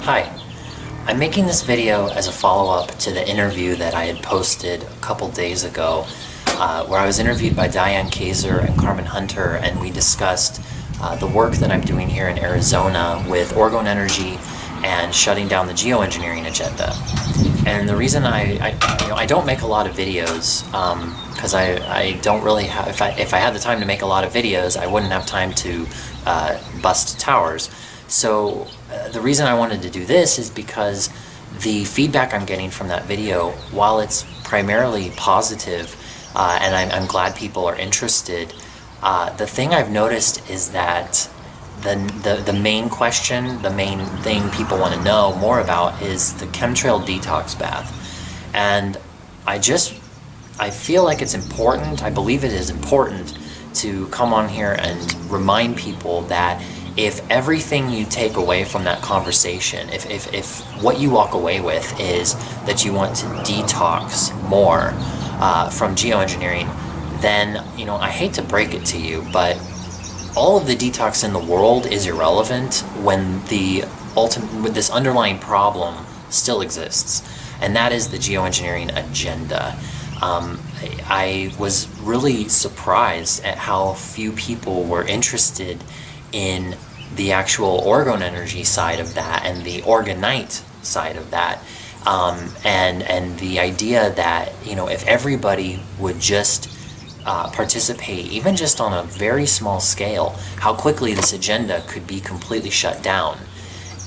Hi, I'm making this video as a follow-up to the interview that I had posted a couple days ago where I was interviewed by Diane Kaiser and Carmen Hunter, and we discussed the work that I'm doing here in Arizona with Orgone Energy and shutting down the geoengineering agenda. And the reason I don't make a lot of videos because I don't really have, if I had the time to make a lot of videos, I wouldn't have time to bust towers. So the reason I wanted to do this is because the feedback I'm getting from that video, while it's primarily positive, and I'm glad people are interested, the thing I've noticed is that the main question, the main thing people want to know more about is the chemtrail detox bath. And I feel like it's important, I believe it is important to come on here and remind people that if everything you take away from that conversation, if what you walk away with is that you want to detox more from geoengineering, then, I hate to break it to you, but all of the detox in the world is irrelevant when this underlying problem still exists, and that is the geoengineering agenda. I was really surprised at how few people were interested in the actual Orgone energy side of that and the orgonite side of that, and the idea that if everybody would just participate, even just on a very small scale, how quickly this agenda could be completely shut down.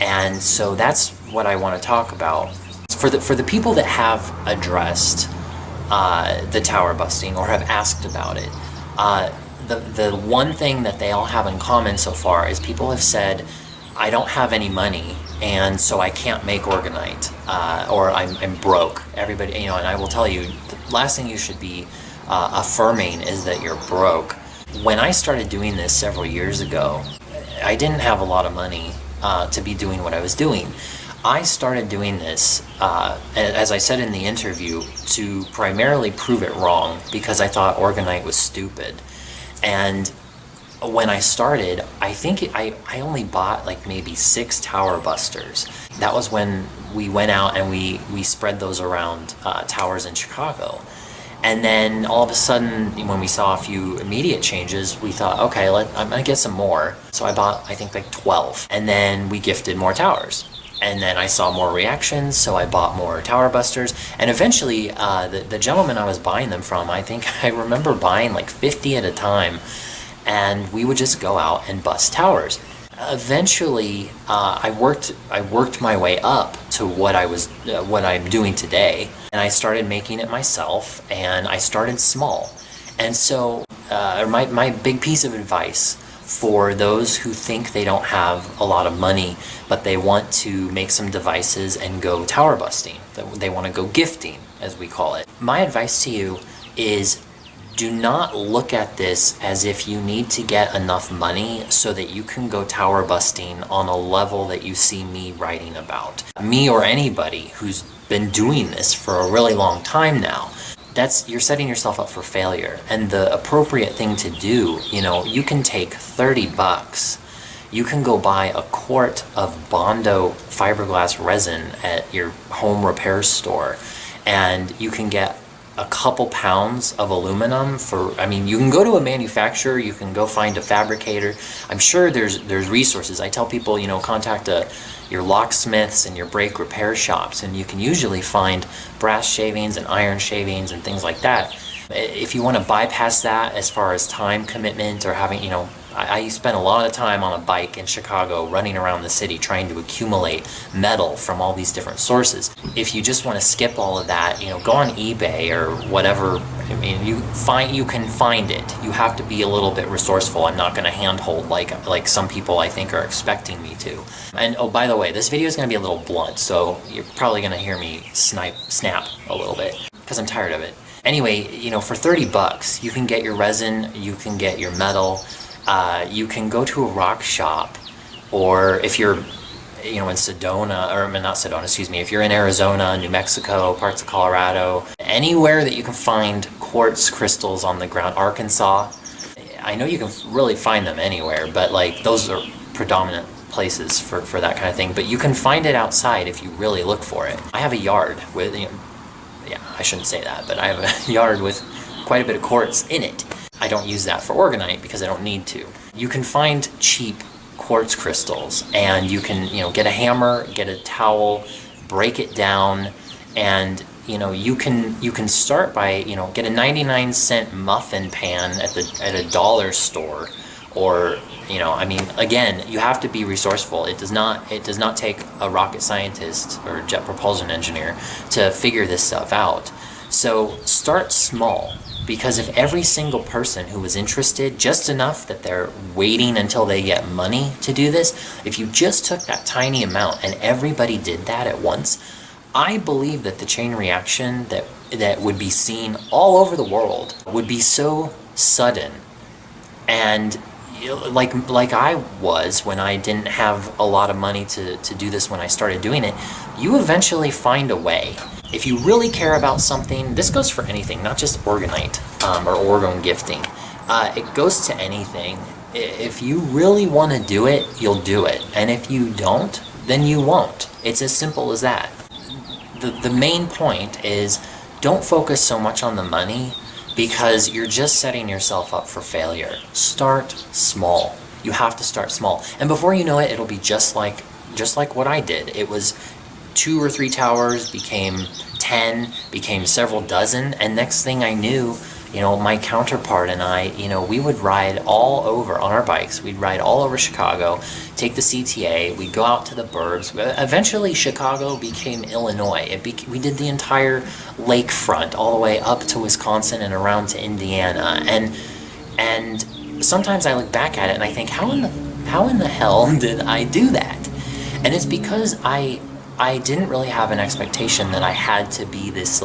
And so that's what I want to talk about. For the people that have addressed the tower busting or have asked about it, the one thing that they all have in common so far is people have said, I don't have any money, and so I can't make orgonite, or I'm broke. Everybody, and I will tell you, the last thing you should be affirming is that you're broke. When I started doing this several years ago, I didn't have a lot of money to be doing what I was doing. I started doing this, as I said in the interview, to primarily prove it wrong because I thought orgonite was stupid. And when I started, I think I only bought like maybe 6 tower busters. That was when we went out and we spread those around towers in Chicago. And then all of a sudden, when we saw a few immediate changes, we thought, okay, I'm gonna get some more. So I bought, I think, like 12. And then we gifted more towers. And then I saw more reactions, so I bought more tower busters. And eventually, the gentleman I was buying them from, I think I remember buying like 50 at a time. And we would just go out and bust towers. Eventually, I worked my way up to what I'm doing today, and I started making it myself, and I started small. And so, my big piece of advice for those who think they don't have a lot of money, but they want to make some devices and go tower busting, they want to go gifting, as we call it. My advice to you is, do not look at this as if you need to get enough money so that you can go tower busting on a level that you see me writing about. Me or anybody who's been doing this for a really long time now. You're setting yourself up for failure. And the appropriate thing to do, you can take 30 bucks. You can go buy a quart of Bondo fiberglass resin at your home repair store, and you can get a couple pounds of aluminum you can go to a manufacturer, you can go find a fabricator. I'm sure there's resources. I tell people, contact your locksmiths and your brake repair shops, and you can usually find brass shavings and iron shavings and things like that. If you want to bypass that as far as time commitment or having, I spent a lot of time on a bike in Chicago running around the city trying to accumulate metal from all these different sources. If you just want to skip all of that, go on eBay or whatever. You can find it. You have to be a little bit resourceful. I'm not going to handhold like some people I think are expecting me to. And oh, by the way, this video is going to be a little blunt, so you're probably going to hear me snap a little bit because I'm tired of it. Anyway, for 30 bucks, you can get your resin, you can get your metal. You can go to a rock shop, or if you're, in Sedona, or not Sedona, excuse me, if you're in Arizona, New Mexico, parts of Colorado, anywhere that you can find quartz crystals on the ground, Arkansas, I know you can really find them anywhere, but those are predominant places for that kind of thing, but you can find it outside if you really look for it. I have a yard with, yeah, I shouldn't say that, but I have a yard with quite a bit of quartz in it. I don't use that for orgonite because I don't need to. You can find cheap quartz crystals, and you can, get a hammer, get a towel, break it down, and you can start by get a 99-cent muffin pan at a dollar store, or again, you have to be resourceful. It does not take a rocket scientist or jet propulsion engineer to figure this stuff out. So start small, because if every single person who was interested, just enough that they're waiting until they get money to do this, if you just took that tiny amount and everybody did that at once, I believe that the chain reaction that would be seen all over the world would be so sudden. And like I was when I didn't have a lot of money to do this when I started doing it, you eventually find a way. If you really care about something, this goes for anything, not just orgonite or orgone gifting. It goes to anything. If you really want to do it, you'll do it. And if you don't, then you won't. It's as simple as that. The main point is, don't focus so much on the money, because you're just setting yourself up for failure. Start small. You have to start small. And before you know it, it'll be just like what I did. It was 2 or 3 towers, became 10, became several dozen, and next thing I knew, my counterpart and I, we would ride all over on our bikes. We'd ride all over Chicago, take the CTA, we'd go out to the burbs. Eventually, Chicago became Illinois. We did the entire lakefront all the way up to Wisconsin and around to Indiana. And sometimes I look back at it and I think, how in the hell did I do that? And it's because I didn't really have an expectation that I had to be this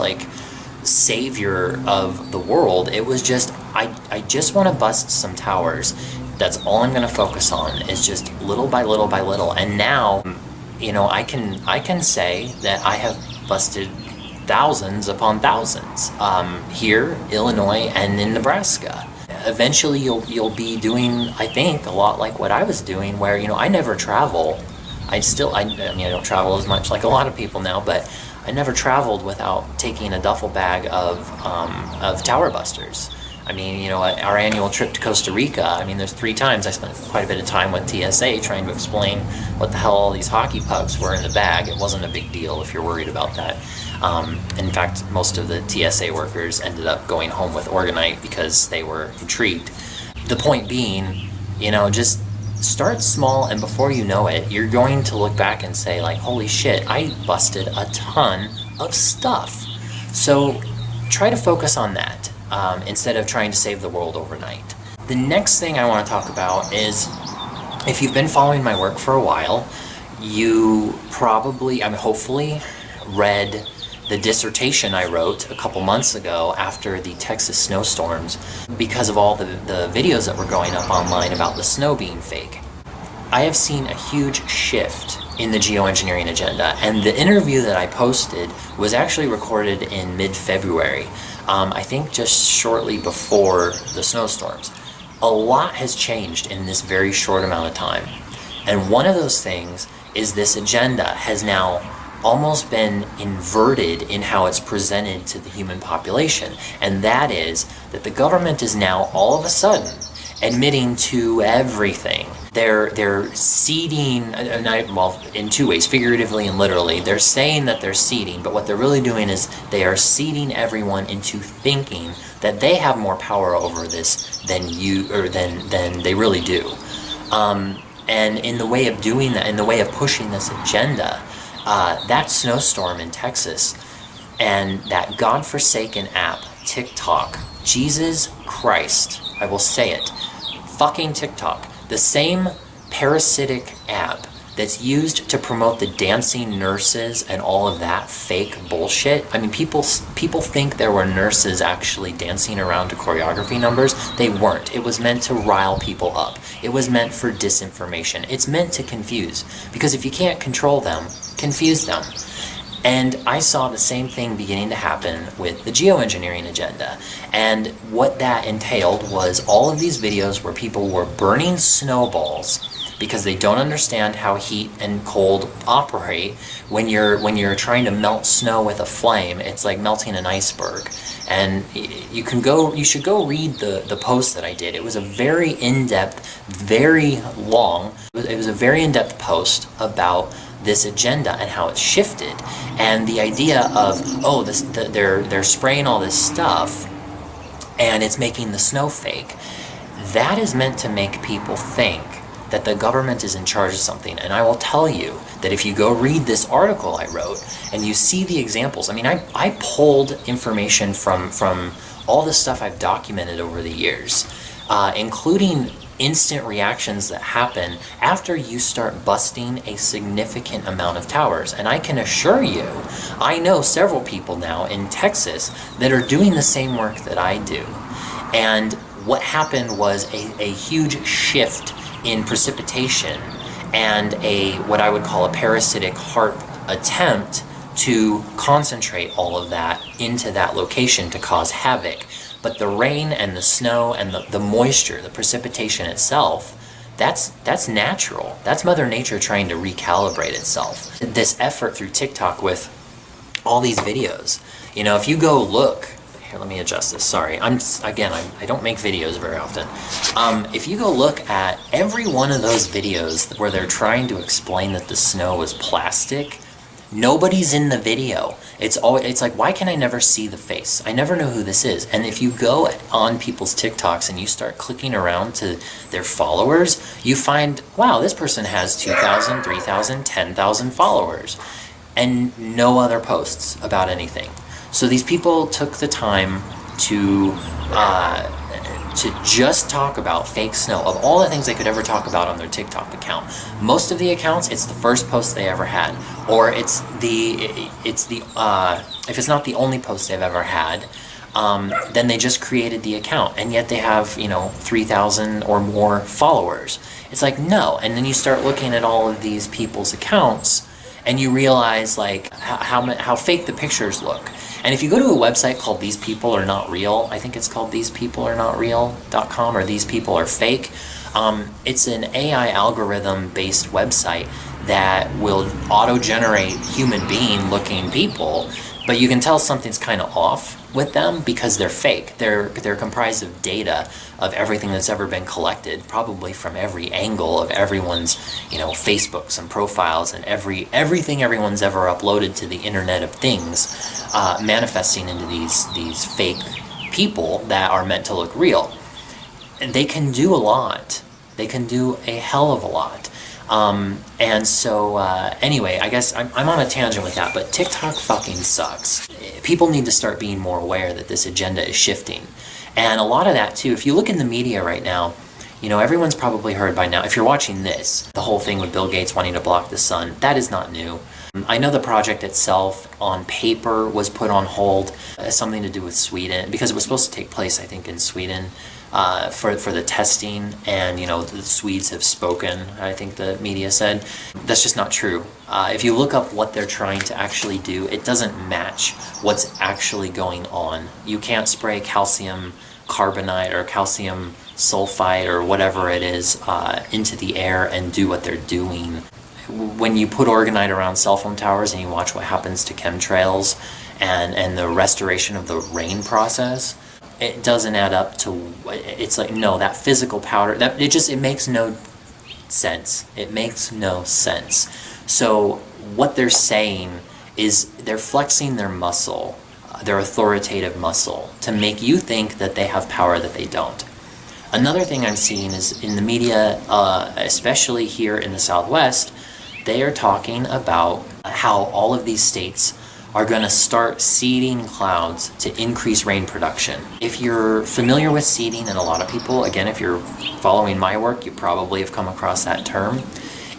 savior of the world. It was just, I just want to bust some towers. That's all I'm going to focus on, is just little by little by little. And now, I can say that I have busted thousands upon thousands here, Illinois, and in Nebraska. Eventually you'll be doing, I think, a lot like what I was doing, where I never travel. I don't travel as much like a lot of people now, but I never traveled without taking a duffel bag of tower busters. Our annual trip to Costa Rica, there's 3 times I spent quite a bit of time with TSA trying to explain what the hell all these hockey pucks were in the bag. It wasn't a big deal if you're worried about that. In fact, most of the TSA workers ended up going home with orgonite because they were intrigued. The point being, just start small, and before you know it, you're going to look back and say, holy shit, I busted a ton of stuff. So try to focus on that instead of trying to save the world overnight. The next thing I want to talk about is, if you've been following my work for a while, you probably, hopefully, read the dissertation I wrote a couple months ago after the Texas snowstorms, because of all the videos that were going up online about the snow being fake. I have seen a huge shift in the geoengineering agenda, and the interview that I posted was actually recorded in mid-February, I think just shortly before the snowstorms. A lot has changed in this very short amount of time, and one of those things is this agenda has now almost been inverted in how it's presented to the human population, and that is that the government is now all of a sudden admitting to everything. They're seeding, in 2 ways, figuratively and literally. They're saying that they're seeding, but what they're really doing is they are seeding everyone into thinking that they have more power over this than they really do. And in the way of doing that, in the way of pushing this agenda, that snowstorm in Texas and that godforsaken app, TikTok, Jesus Christ, I will say it, fucking TikTok, the same parasitic app that's used to promote the dancing nurses and all of that fake bullshit. People think there were nurses actually dancing around to choreography numbers. They weren't. It was meant to rile people up. It was meant for disinformation. It's meant to confuse, because if you can't control them, confuse them. And I saw the same thing beginning to happen with the geoengineering agenda. And what that entailed was all of these videos where people were burning snowballs because they don't understand how heat and cold operate. When you're trying to melt snow with a flame, it's like melting an iceberg. And you should go read the post that I did. It was a very in-depth, very long, it was a very in-depth post about this agenda and how it's shifted, and the idea of, oh, they're spraying all this stuff and it's making the snow fake. That is meant to make people think that the government is in charge of something. And I will tell you that if you go read this article I wrote and you see the examples, I mean, I pulled information from all the stuff I've documented over the years, including instant reactions that happen after you start busting a significant amount of towers. And I can assure you, I know several people now in Texas that are doing the same work that I do. And what happened was a huge shift in precipitation and what I would call a parasitic HARP attempt to concentrate all of that into that location to cause havoc. But the rain and the snow and the moisture, the precipitation itself, that's natural. That's Mother Nature trying to recalibrate itself. This effort through TikTok with all these videos, you know, if you go look, here, let me adjust this, sorry. I don't make videos very often. If you go look at every one of those videos where they're trying to explain that the snow is plastic, nobody's in the video. It's like, why can I never see the face? I never know who this is. And if you go on people's TikToks and you start clicking around to their followers, you find, wow, this person has 2,000, 3,000, 10,000 followers, and no other posts about anything. So these people took the time to just talk about fake snow. Of all the things they could ever talk about on their TikTok account, most of the accounts, it's the first post they ever had, or if it's not the only post they've ever had, then they just created the account, and yet they have, 3,000 or more followers. It's like, no. And then you start looking at all of these people's accounts, and you realize like how fake the pictures look. And if you go to a website called These People Are Not Real, I think it's called thesepeoplearenotreal.com or These People Are Fake, it's an AI algorithm-based website that will auto-generate human being-looking people, but you can tell something's kind of off with them because they're fake. They're comprised of data of everything that's ever been collected, probably from every angle of everyone's, Facebooks and profiles and everything everyone's ever uploaded to the Internet of Things, manifesting into these fake people that are meant to look real. And they can do a lot. They can do a hell of a lot. Anyway, I guess I'm on a tangent with that, but TikTok fucking sucks. People need to start being more aware that this agenda is shifting. And a lot of that too, if you look in the media right now, everyone's probably heard by now, if you're watching this, the whole thing with Bill Gates wanting to block the sun, that is not new. I know the project itself on paper was put on hold, something to do with Sweden, because it was supposed to take place, I think, in Sweden. For the testing, and the Swedes have spoken, I think the media said. That's just not true. If you look up what they're trying to actually do, it doesn't match what's actually going on. You can't spray calcium carbonate or calcium sulfide or whatever it is into the air and do what they're doing. When you put Orgonite around cell phone towers and you watch what happens to chemtrails and the restoration of the rain process, it doesn't add up to, it's like, no, that physical powder, it makes no sense. It makes no sense. So what they're saying is they're flexing their muscle, their authoritative muscle, to make you think that they have power that they don't. Another thing I'm seeing is in the media, especially here in the Southwest, they are talking about how all of these states are going to start seeding clouds to increase rain production. If you're familiar with seeding, and a lot of people, again, if you're following my work, you probably have come across that term.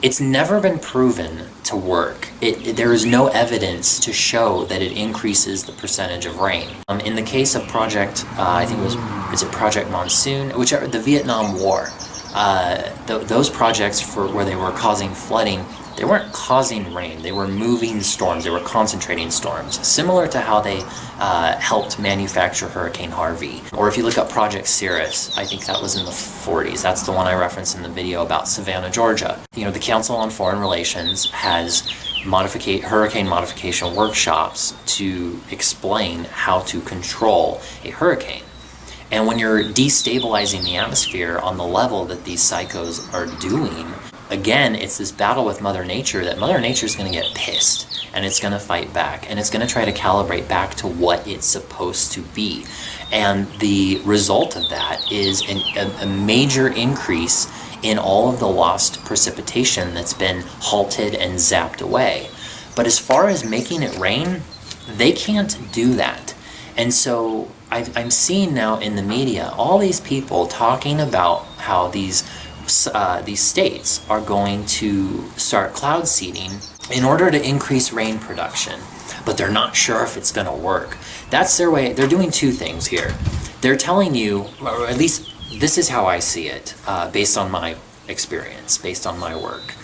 It's never been proven to work. There is no evidence to show that it increases the percentage of rain. In the case of Project, I think is it Project Monsoon, which are the Vietnam War, those projects where they were causing flooding, They weren't causing rain, they were moving storms, they were concentrating storms, similar to how they helped manufacture Hurricane Harvey. Or if you look up Project Cirrus, I think that was in the 40s, that's the one I referenced in the video about Savannah, Georgia. You know, the Council on Foreign Relations has hurricane modification workshops to explain how to control a hurricane. And when you're destabilizing the atmosphere on the level that these psychos are doing, again, it's this battle with Mother Nature that Mother Nature is going to get pissed and it's going to fight back and it's going to try to calibrate back to what it's supposed to be. And the result of that is a major increase in all of the lost precipitation that's been halted and zapped away. But as far as making it rain, they can't do that. And so I'm seeing now in the media all these people talking about how these states are going to start cloud seeding in order to increase rain production, but they're not sure if it's going to work. That's their way. They're doing two things here. They're telling you, or at least this is how I see it, based on my experience, based on my work.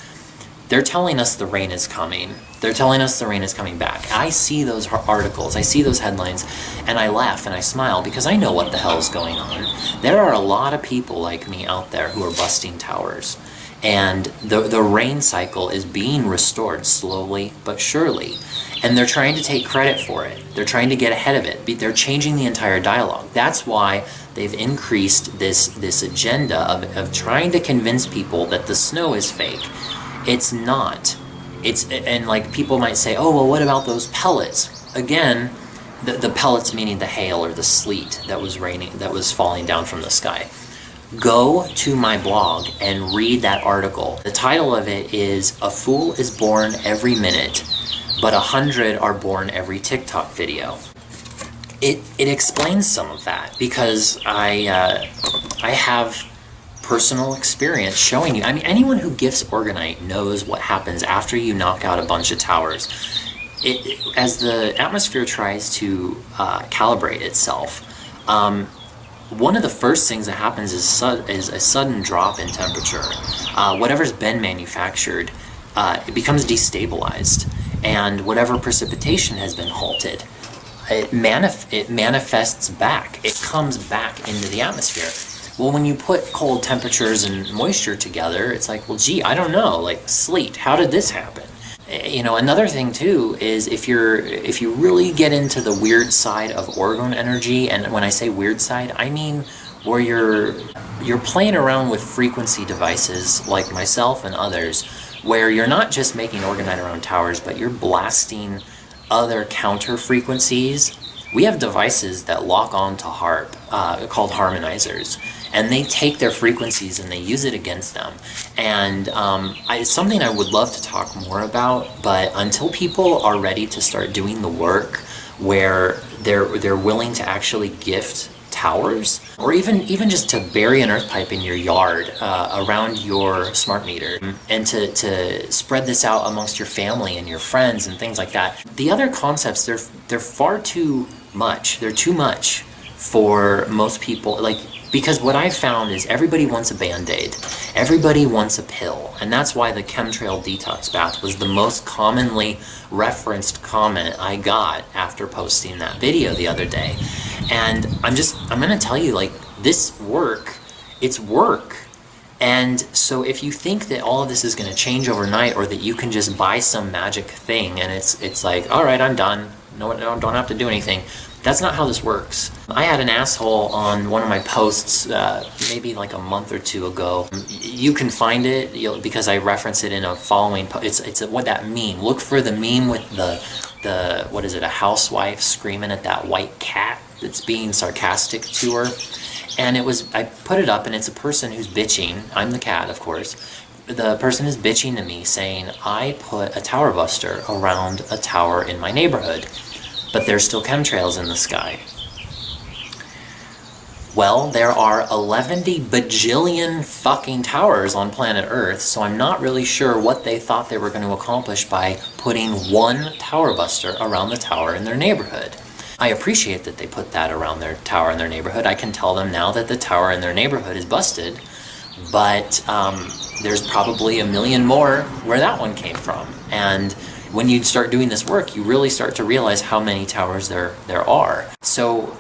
They're telling us the rain is coming. They're telling us the rain is coming back. I see those articles, I see those headlines, and I laugh and I smile because I know what the hell is going on. There are a lot of people like me out there who are busting towers. And the rain cycle is being restored slowly but surely. And they're trying to take credit for it. They're trying to get ahead of it. They're changing the entire dialogue. That's why they've increased this agenda of trying to convince people that the snow is fake. It's not. And like people might say, oh, well, what about those pellets? Again, the pellets meaning the hail or the sleet that was raining, that was falling down from the sky. Go to my blog and read that article. The title of it is "A Fool is Born Every Minute, but 100 are born every TikTok video." It explains some of that because I have personal experience showing you. I mean, anyone who gifts Orgonite knows what happens after you knock out a bunch of towers. As the atmosphere tries to calibrate itself, one of the first things that happens is a sudden drop in temperature. Whatever's been manufactured, it becomes destabilized, and whatever precipitation has been halted, it manifests back. It comes back into the atmosphere. Well, when you put cold temperatures and moisture together, it's like, well, gee, I don't know, like sleet. How did this happen? You know, another thing too is if you really get into the weird side of Orgone energy, and when I say weird side, I mean where you're playing around with frequency devices like myself and others, where you're not just making Orgonite around towers, but you're blasting other counter frequencies. We have devices that lock on to HARP called harmonizers, and they take their frequencies and they use it against them. And it's something I would love to talk more about, but until people are ready to start doing the work where they're willing to actually gift towers, or even just to bury an earth pipe in your yard around your smart meter, and to spread this out amongst your family and your friends and things like that. The other concepts, they're far too much. They're too much for most people, because what I found is everybody wants a Band-Aid. Everybody wants a pill. And that's why the chemtrail detox bath was the most commonly referenced comment I got after posting that video the other day. And I'm gonna tell you, this work, it's work. And so if you think that all of this is gonna change overnight, or that you can just buy some magic thing and it's like, all right, I'm done. No, don't have to do anything. That's not how this works. I had an asshole on one of my posts maybe like a month or two ago. You can find it because I reference it in a following post. It's what that meme. Look for the meme with the what is it, a housewife screaming at that white cat that's being sarcastic to her. And I put it up, and it's a person who's bitching. I'm the cat, of course. The person is bitching to me saying, I put a tower buster around a tower in my neighborhood, but there's still chemtrails in the sky. Well, there are 11 bajillion fucking towers on planet Earth, so I'm not really sure what they thought they were going to accomplish by putting one tower buster around the tower in their neighborhood. I appreciate that they put that around their tower in their neighborhood. I can tell them now that the tower in their neighborhood is busted, but there's probably a million more where that one came from. And when you start doing this work, you really start to realize how many towers there are. So,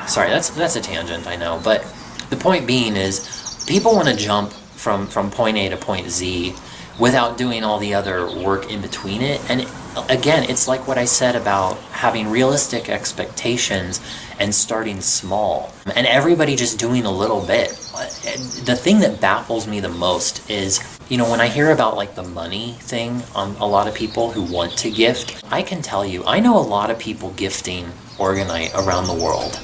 sorry, that's a tangent, I know, but the point being is people want to jump from point A to point Z without doing all the other work in between it. And again, it's like what I said about having realistic expectations and starting small, and everybody just doing a little bit. The thing that baffles me the most is, you know, when I hear about like the money thing on a lot of people who want to gift, I can tell you, I know a lot of people gifting Orgonite around the world,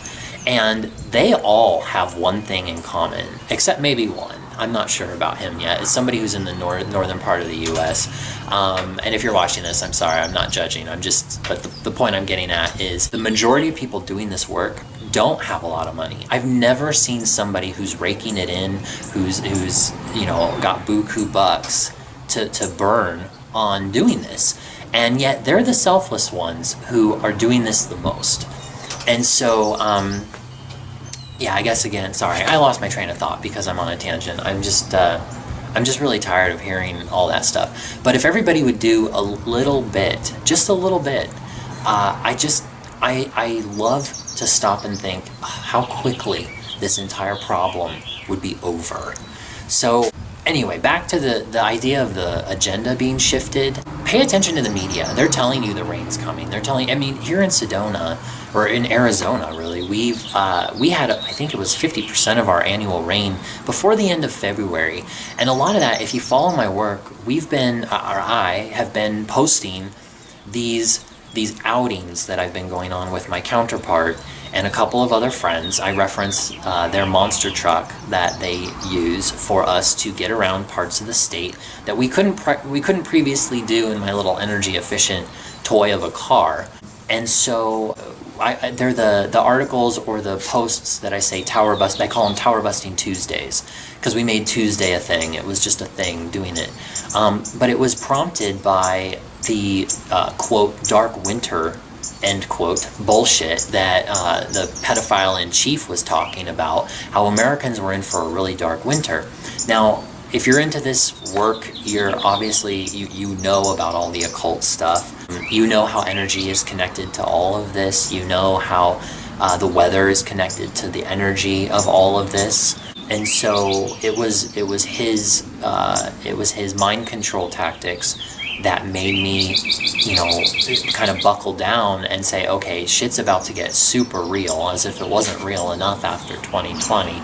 and they all have one thing in common, except maybe one. I'm not sure about him yet. It's somebody who's in the northern part of the U.S. And if you're watching this, I'm sorry, I'm not judging. But the point I'm getting at is the majority of people doing this work don't have a lot of money. I've never seen somebody who's raking it in, who's you know, got buku bucks to burn on doing this. And yet they're the selfless ones who are doing this the most. And so, yeah, I guess again, sorry, I lost my train of thought because I'm on a tangent. I'm just really tired of hearing all that stuff. But if everybody would do a little bit, just a little bit, I love to stop and think how quickly this entire problem would be over. So anyway, back to the idea of the agenda being shifted. Pay attention to the media. They're telling you the rain's coming. They're telling, I mean, here in Sedona, or in Arizona, really, we had, I think it was 50% of our annual rain before the end of February. And a lot of that, if you follow my work, I have been posting these outings that I've been going on with my counterpart and a couple of other friends. I reference their monster truck that they use for us to get around parts of the state that we couldn't previously do in my little energy efficient toy of a car. And so they're the articles or the posts that I say tower bust. I call them Tower Busting Tuesdays because we made Tuesday a thing. It was just a thing doing it. But it was prompted by the quote dark winter end quote bullshit that the pedophile in chief was talking about, how Americans were in for a really dark winter. Now, if you're into this work, you're obviously, you know about all the occult stuff. You know how energy is connected to all of this. You know how the weather is connected to the energy of all of this. And so it was his mind control tactics that made me, you know, kind of buckle down and say, okay, shit's about to get super real, as if it wasn't real enough after 2020.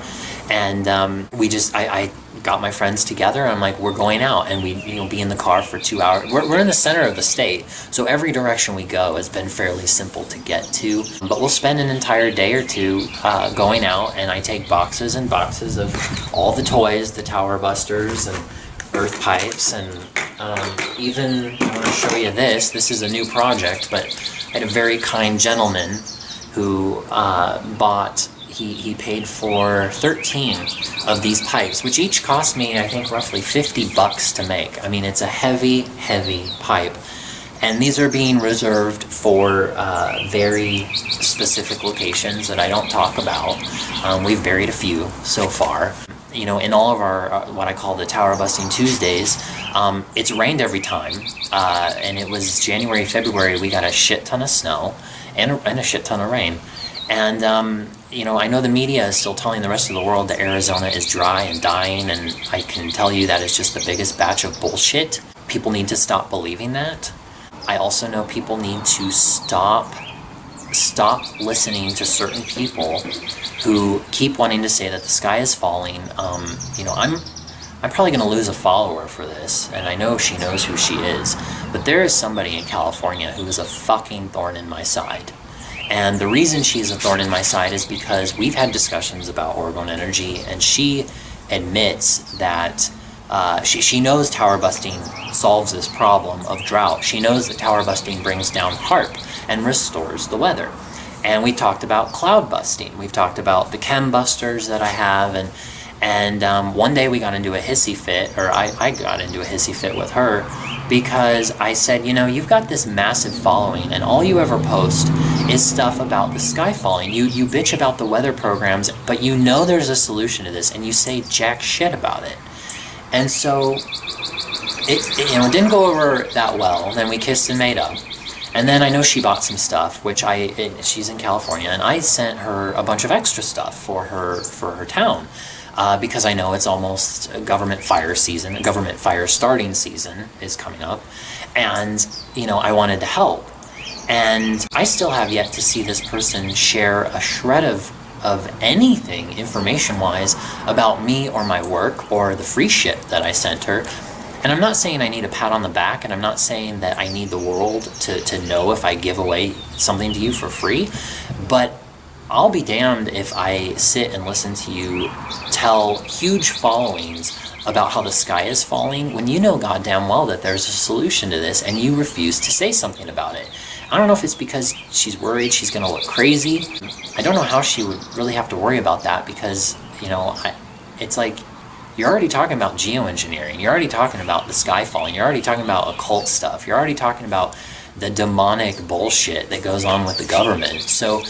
And I got my friends together. I'm like, we're going out, and we, you know, be in the car for 2 hours. We're in the center of the state, so every direction we go has been fairly simple to get to. But we'll spend an entire day or two going out, and I take boxes and boxes of all the toys, the tower busters and earth pipes, and even I want to show you this. This is a new project, but I had a very kind gentleman who bought. He paid for 13 of these pipes, which each cost me, I think, roughly $50 to make. I mean, it's a heavy, heavy pipe. And these are being reserved for very specific locations that I don't talk about. We've buried a few so far. You know, in all of our, what I call the Tower Busting Tuesdays, it's rained every time. And it was January, February, we got a shit ton of snow and a shit ton of rain. And, you know, I know the media is still telling the rest of the world that Arizona is dry and dying, and I can tell you that it's just the biggest batch of bullshit. People need to stop believing that. I also know people need to stop listening to certain people who keep wanting to say that the sky is falling. You know, I'm probably going to lose a follower for this, and I know she knows who she is, but there is somebody in California who is a fucking thorn in my side. And the reason she's a thorn in my side is because we've had discussions about Orgone energy, and she admits that she knows tower busting solves this problem of drought. She knows that tower busting brings down HARP and restores the weather. And we talked about cloud busting. We've talked about the chem busters that I have, and one day we got into a hissy fit, or I got into a hissy fit with her because I said, you know, you've got this massive following and all you ever post is stuff about the sky falling. You bitch about the weather programs, but you know there's a solution to this and you say jack shit about it. And so it didn't go over that well. Then we kissed and made up. And then I know she bought some stuff, which she's in California, and I sent her a bunch of extra stuff for her town. Because I know it's almost government fire season, government fire starting season is coming up, and you know, I wanted to help. And I still have yet to see this person share a shred of anything information-wise about me or my work or the free shit that I sent her. And I'm not saying I need a pat on the back, and I'm not saying that I need the world to know if I give away something to you for free, but I'll be damned if I sit and listen to you tell huge followings about how the sky is falling when you know goddamn well that there's a solution to this and you refuse to say something about it. I don't know if it's because she's worried she's going to look crazy. I don't know how she would really have to worry about that because, you know, it's like you're already talking about geoengineering. You're already talking about the sky falling. You're already talking about occult stuff. You're already talking about the demonic bullshit that goes on with the government. So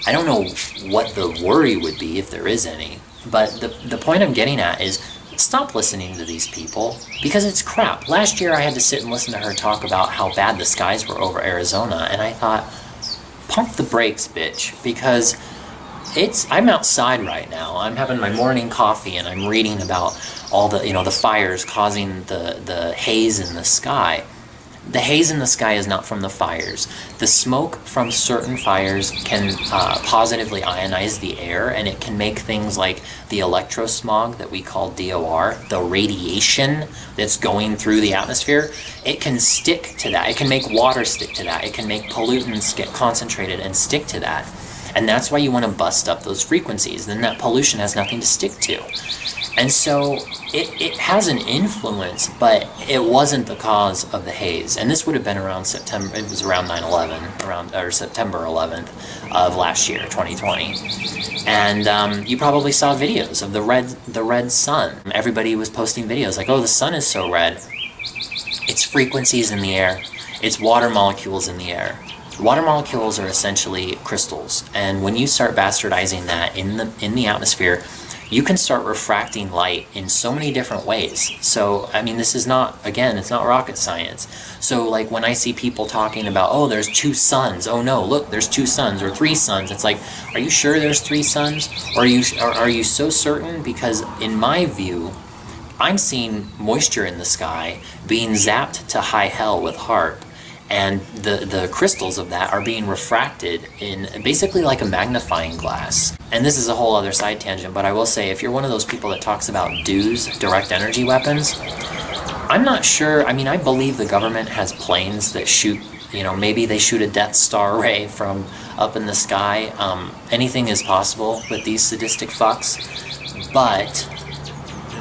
I don't know what the worry would be, if there is any, but the point I'm getting at is stop listening to these people, because it's crap. Last year I had to sit and listen to her talk about how bad the skies were over Arizona, and I thought, pump the brakes, bitch, because I'm outside right now. I'm having my morning coffee and I'm reading about all the, you know, the fires causing the haze in the sky. The haze in the sky is not from the fires. The smoke from certain fires can positively ionize the air, and it can make things like the electrosmog that we call DOR, the radiation that's going through the atmosphere, it can stick to that. It can make water stick to that. It can make pollutants get concentrated and stick to that. And that's why you want to bust up those frequencies. Then that pollution has nothing to stick to. And so it has an influence, but it wasn't the cause of the haze. And this would have been around September, it was around 9/11, or September 11th of last year, 2020. And you probably saw videos of the red sun. Everybody was posting videos like, oh, the sun is so red. It's frequencies in the air. It's water molecules in the air. Water molecules are essentially crystals. And when you start bastardizing that in the atmosphere, you can start refracting light in so many different ways. So, I mean, this is not, again, it's not rocket science. So, like, when I see people talking about, oh, there's 2 suns, oh no, look, there's 2 suns, or 3 suns, it's like, are you sure there's 3 suns? Or are you so certain? Because in my view, I'm seeing moisture in the sky being zapped to high hell with HARP. And the crystals of that are being refracted in basically like a magnifying glass. And this is a whole other side tangent, but I will say, if you're one of those people that talks about DEWs, direct energy weapons, I'm not sure. I mean, I believe the government has planes that shoot, you know, maybe they shoot a Death Star ray from up in the sky. Anything is possible with these sadistic fucks. But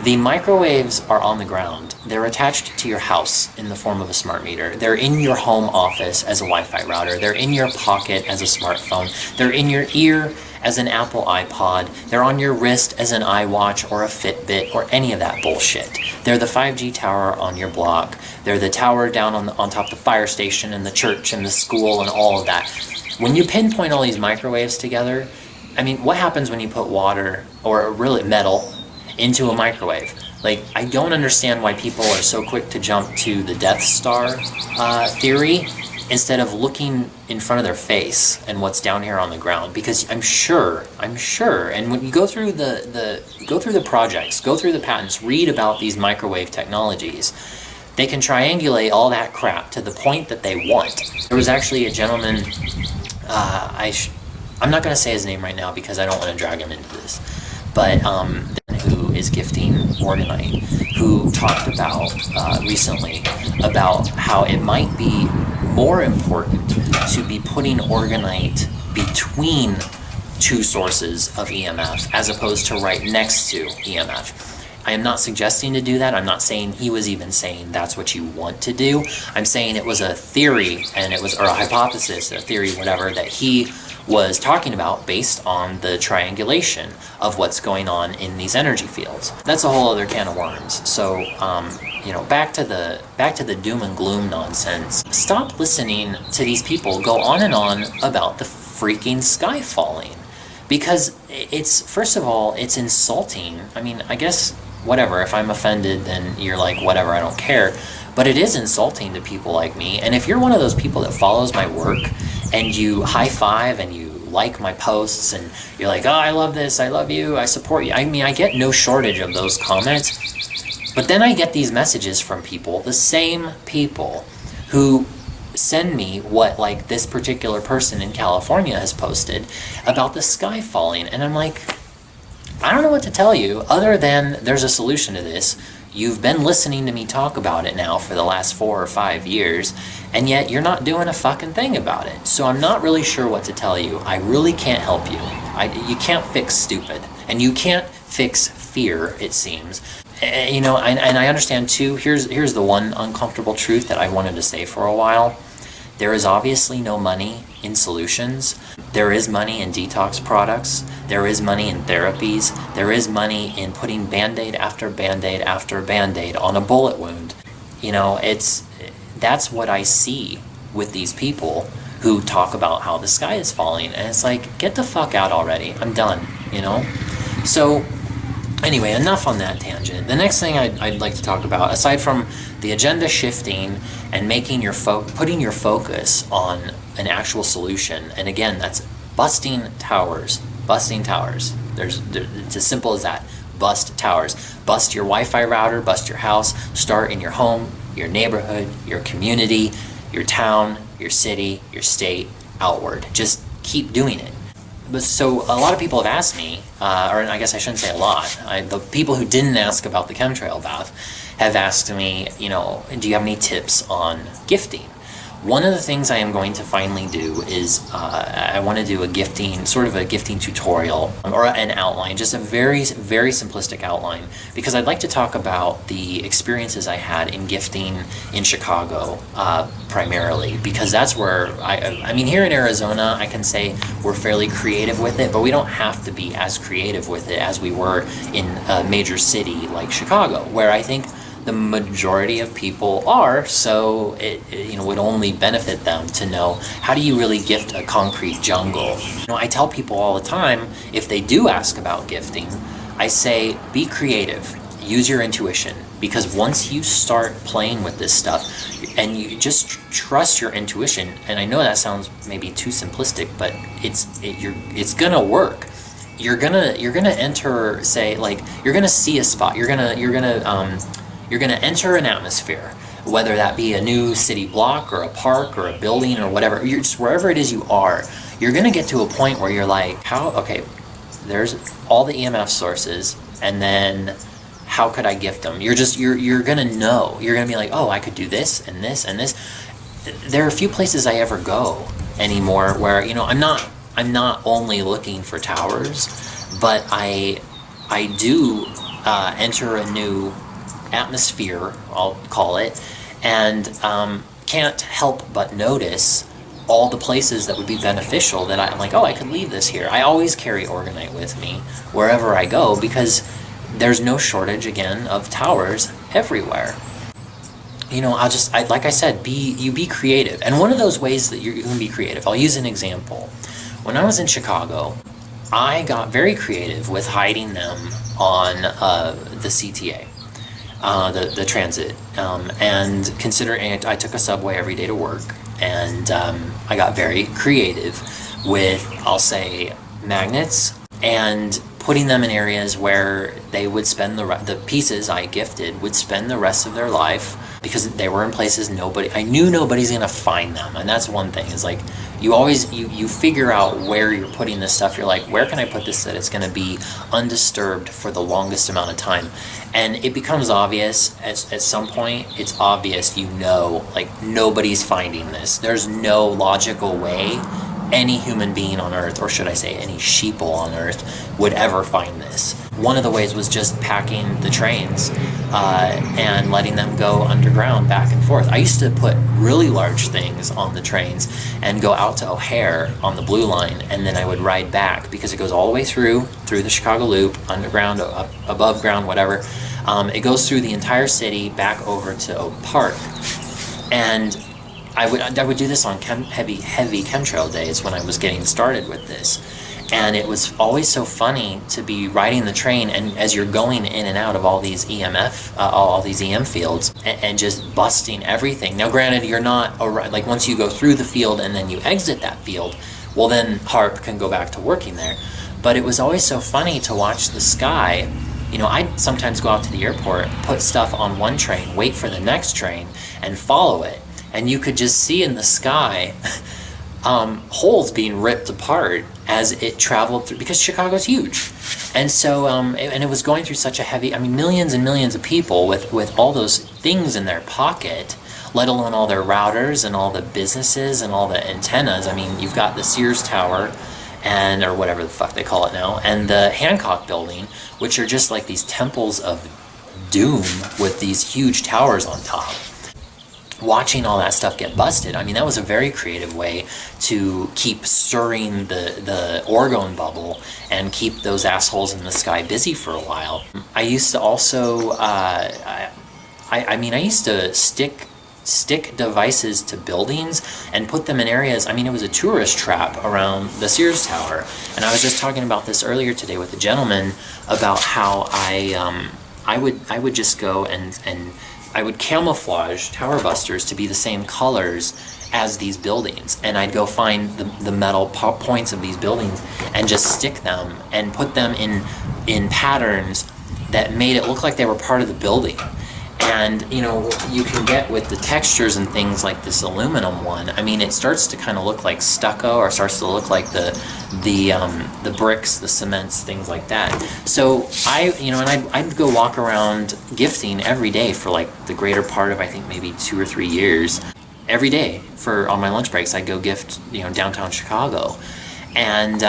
the microwaves are on the ground. They're attached to your house in the form of a smart meter. They're in your home office as a Wi-Fi router. They're in your pocket as a smartphone. They're in your ear as an Apple iPod. They're on your wrist as an iWatch or a Fitbit or any of that bullshit. They're the 5G tower on your block. They're the tower down on top of the fire station and the church and the school and all of that. When you pinpoint all these microwaves together, I mean, what happens when you put water or really metal into a microwave? Like, I don't understand why people are so quick to jump to the Death Star theory instead of looking in front of their face and what's down here on the ground. Because I'm sure, and when you go through the projects, go through the patents, read about these microwave technologies, they can triangulate all that crap to the point that they want. There was actually a gentleman, I'm not going to say his name right now because I don't want to drag him into this, but who is gifting Orgone, who talked about recently about how it might be more important to be putting Orgonite between 2 sources of EMF as opposed to right next to EMF. I am not suggesting to do that. I'm not saying he was even saying that's what you want to do. I'm saying it was a theory, and it was, or a hypothesis, a theory, whatever, that he was talking about based on the triangulation of what's going on in these energy fields. That's a whole other can of worms. So, you know, back to the doom and gloom nonsense. Stop listening to these people go on and on about the freaking sky falling, because it's, first of all, it's insulting. I mean, I guess whatever, if I'm offended, then you're like, whatever, I don't care. But it is insulting to people like me. And if you're one of those people that follows my work and you high five and you like my posts and you're like, oh, I love this, I love you, I support you. I mean, I get no shortage of those comments. But then I get these messages from people, the same people who send me what, like, this particular person in California has posted about the sky falling. And I'm like, I don't know what to tell you other than there's a solution to this. You've been listening to me talk about it now for the last 4 or 5 years, and yet you're not doing a fucking thing about it. So I'm not really sure what to tell you. I really can't help you. You can't fix stupid, and you can't fix fear, it seems. You know, and I understand too, here's the one uncomfortable truth that I wanted to say for a while. There is obviously no money in solutions. There is money in detox products. There is money in therapies. There is money in putting Band-Aid after Band-Aid after Band-Aid on a bullet wound. You know, that's what I see with these people who talk about how the sky is falling. And it's like, get the fuck out already. I'm done, you know? So anyway, enough on that tangent. The next thing I'd like to talk about, aside from the agenda shifting and making putting your focus on an actual solution, and again, that's busting towers. It's as simple as that. Bust towers. Bust your Wi-Fi router, bust your house, start in your home, your neighborhood, your community, your town, your city, your state, outward. Just keep doing it. But so a lot of people have asked me, or I guess I shouldn't say a lot, the people who didn't ask about the chemtrail bath have asked me, you know, do you have any tips on gifting? One of the things I am going to finally do is I want to do a gifting tutorial or an outline, just a very, very simplistic outline, because I'd like to talk about the experiences I had in gifting in Chicago primarily, because that's where, I mean, here in Arizona, I can say we're fairly creative with it, but we don't have to be as creative with it as we were in a major city like Chicago, where I think the majority of people are, so it you know, would only benefit them to know, how do you really gift a concrete jungle? You know, I tell people all the time, if they do ask about gifting, I say, be creative, use your intuition, because once you start playing with this stuff and you just trust your intuition, and I know that sounds maybe too simplistic, but it's gonna work. You're gonna enter, say, like, you're gonna see a spot, you're gonna enter an atmosphere, whether that be a new city block or a park or a building or whatever, just wherever it is you are, you're going to get to a point where you're like, okay, there's all the EMF sources, and then how could I gift them? You're going to know. You're going to be like, oh, I could do this and this and this. There are a few places I ever go anymore where, you know, I'm not only looking for towers, but I do enter a new atmosphere, I'll call it, and can't help but notice all the places that would be beneficial that I'm like, oh, I could leave this here. I always carry Orgonite with me wherever I go, because there's no shortage, again, of towers everywhere. You know, like I said, be creative. And one of those ways that you can be creative, I'll use an example. When I was in Chicago, I got very creative with hiding them on the CTA. The transit, and considering I took a subway every day to work, and I got very creative with, I'll say, magnets, and putting them in areas where they would spend the pieces I gifted would spend the rest of their life, because they were in places I knew nobody's gonna find them. And that's one thing, is like, you always you figure out where you're putting this stuff. You're like, where can I put this that it's going to be undisturbed for the longest amount of time? And it becomes obvious at some point. It's obvious, you know, like, nobody's finding this. There's no logical way any human being on Earth, or should I say any sheeple on Earth, would ever find this. One of the ways was just packing the trains and letting them go underground back and forth. I used to put really large things on the trains and go out to O'Hare on the Blue Line, and then I would ride back because it goes all the way through the Chicago Loop, underground, above ground, whatever. It goes through the entire city back over to Oak Park, and I would do this on heavy chemtrail days when I was getting started with this. And it was always so funny to be riding the train, and as you're going in and out of all these all these EM fields, and just busting everything. Now, granted, you're not like once you go through the field and then you exit that field, well, then HARP can go back to working there. But it was always so funny to watch the sky. You know, I'd sometimes go out to the airport, put stuff on one train, wait for the next train, and follow it, and you could just see in the sky holes being ripped apart as it traveled through, because Chicago's huge. And so, and it was going through such a heavy, I mean, millions and millions of people with all those things in their pocket, let alone all their routers and all the businesses and all the antennas. I mean, you've got the Sears Tower, or whatever the fuck they call it now, and the Hancock Building, which are just like these temples of doom with these huge towers on top. Watching all that stuff get busted, I mean, that was a very creative way to keep stirring the Orgone bubble and keep those assholes in the sky busy for a while. I used to also, I used to stick devices to buildings and put them in areas. I mean, it was a tourist trap around the Sears Tower. And I was just talking about this earlier today with a gentleman about how I would just go and I would camouflage tower busters to be the same colors as these buildings, and I'd go find the metal points of these buildings and just stick them and put them in patterns that made it look like they were part of the building. And you know, you can get with the textures and things like this aluminum one, I mean, it starts to kind of look like stucco, or starts to look like the bricks, the cements, things like that. So I'd go walk around gifting every day for like the greater part of, I think, maybe 2 or 3 years. Every day on my lunch breaks, I'd go gift, downtown Chicago. And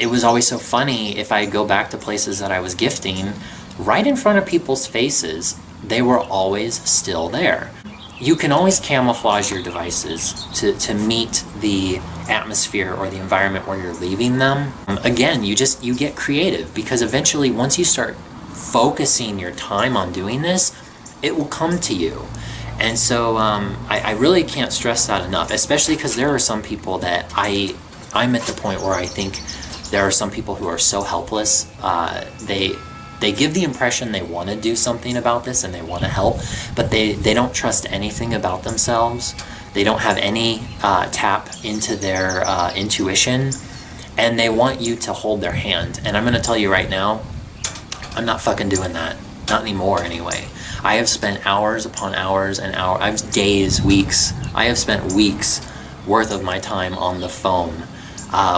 it was always so funny if I go back to places that I was gifting, right in front of people's faces, they were always still there. You can always camouflage your devices to meet the atmosphere or the environment where you're leaving them. Again, you get creative, because eventually once you start focusing your time on doing this, it will come to you. And so I really can't stress that enough, especially because there are some people that I'm at the point where I think there are some people who are so helpless. They give the impression they want to do something about this and they want to help, but they don't trust anything about themselves. They don't have any tap into their intuition, and they want you to hold their hand. And I'm going to tell you right now, I'm not fucking doing that. Not anymore, anyway. I have spent hours upon hours and hours, days, weeks. I have spent weeks worth of my time on the phone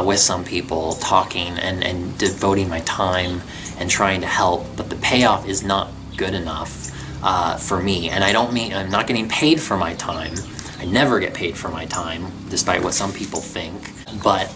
with some people, talking and devoting my time and trying to help, but the payoff is not good enough for me. And I'm not getting paid for my time. I never get paid for my time, despite what some people think. But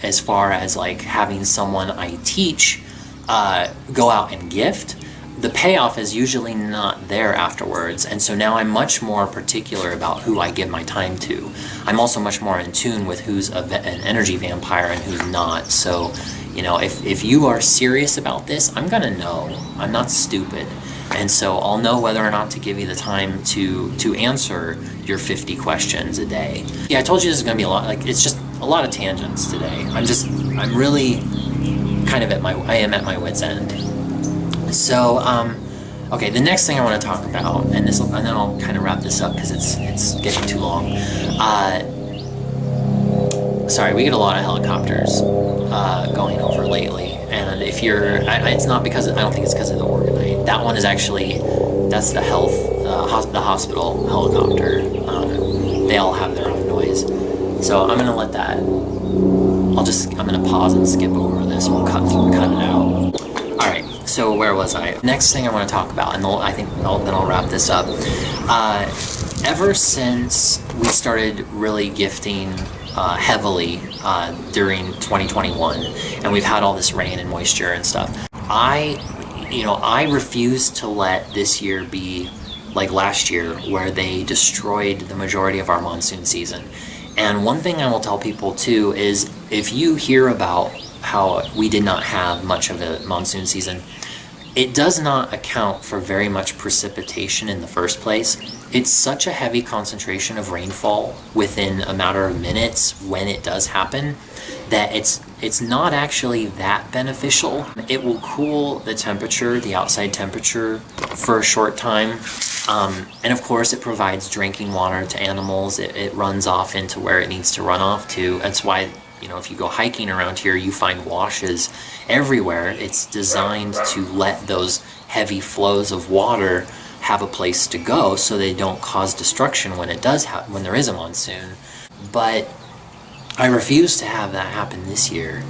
as far as like having someone I teach go out and gift, the payoff is usually not there afterwards. And so now I'm much more particular about who I give my time to. I'm also much more in tune with who's an energy vampire and who's not. So, if you are serious about this, I'm gonna know. I'm not stupid. And so I'll know whether or not to give you the time to answer your 50 questions a day. Yeah, I told you this is gonna be a lot, it's just a lot of tangents today. I'm really kind of I am at my wit's end. So, okay, the next thing I want to talk about, and then I'll kind of wrap this up because it's getting too long. Sorry, we get a lot of helicopters going over lately, and if it's not because I don't think it's because of the Orgone. That one is actually that's the hospital helicopter. They all have their own noise, so I'm gonna let that. I'm gonna pause and skip over this. We'll cut it out. All right. So where was I? Next thing I want to talk about, and I think then I'll wrap this up. Ever since we started really gifting heavily during 2021, and we've had all this rain and moisture and stuff, I refuse to let this year be like last year, where they destroyed the majority of our monsoon season. And one thing I will tell people too is, if you hear about how we did not have much of a monsoon season, it does not account for very much precipitation in the first place. It's such a heavy concentration of rainfall within a matter of minutes when it does happen, that it's not actually that beneficial. It will cool the temperature, the outside temperature, for a short time. And of course, it provides drinking water to animals. It runs off into where it needs to run off to. That's why, if you go hiking around here, you find washes everywhere. It's designed to let those heavy flows of water have a place to go, so they don't cause destruction when when there is a monsoon. But I refuse to have that happen this year.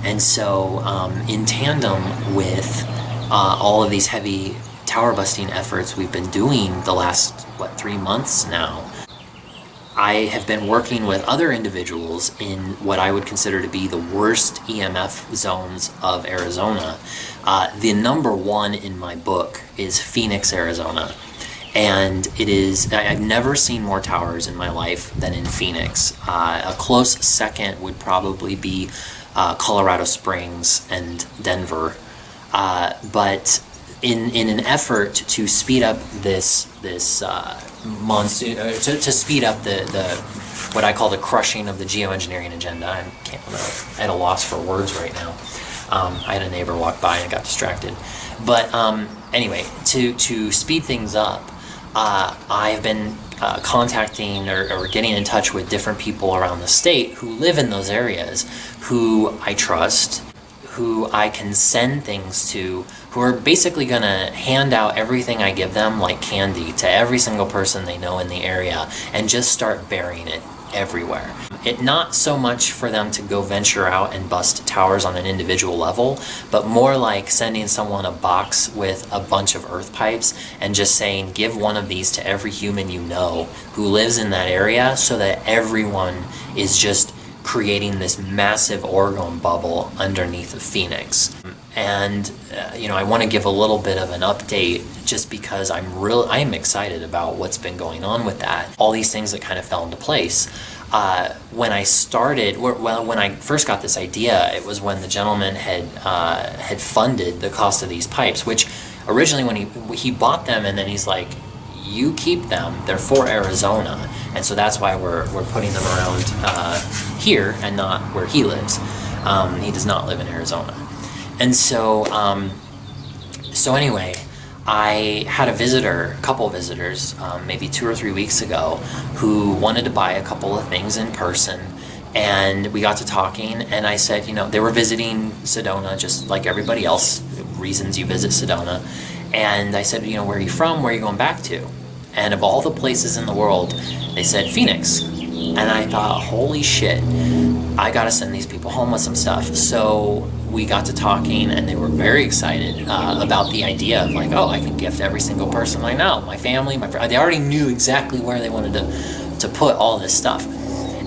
And so in tandem with all of these heavy tower busting efforts we've been doing the last 3 months now, I have been working with other individuals in what I would consider to be the worst EMF zones of Arizona. The number one in my book is Phoenix, Arizona. And I've never seen more towers in my life than in Phoenix. A close second would probably be Colorado Springs and Denver. But in an effort to speed up this monsoon, to speed up the what I call the crushing of the geoengineering agenda. I'm at a loss for words right now. I had a neighbor walk by and got distracted. But anyway, to speed things up, I've been contacting or getting in touch with different people around the state who live in those areas, who I trust, who I can send things to, who are basically going to hand out everything I give them like candy to every single person they know in the area, and just start burying it everywhere. Not so much for them to go venture out and bust towers on an individual level, but more like sending someone a box with a bunch of earth pipes and just saying, give one of these to every human you know who lives in that area, so that everyone is just creating this massive Orgone bubble underneath of Phoenix. And I want to give a little bit of an update, just because I am excited about what's been going on with that. All these things that kind of fell into place. When I first got this idea, it was when the gentleman had funded the cost of these pipes, which originally when he bought them, and then he's like, you keep them, they're for Arizona. And so that's why we're putting them around here and not where he lives. He does not live in Arizona. And so anyway, I had a couple of visitors, maybe 2 or 3 weeks ago, who wanted to buy a couple of things in person. And we got to talking, and I said, they were visiting Sedona just like everybody else, reasons you visit Sedona. And I said, where are you from? Where are you going back to? And of all the places in the world, they said Phoenix. And I thought, holy shit, I gotta send these people home with some stuff. So we got to talking, and they were very excited about the idea of like, oh, I can gift every single person I know, my family, my friends. They already knew exactly where they wanted to put all this stuff.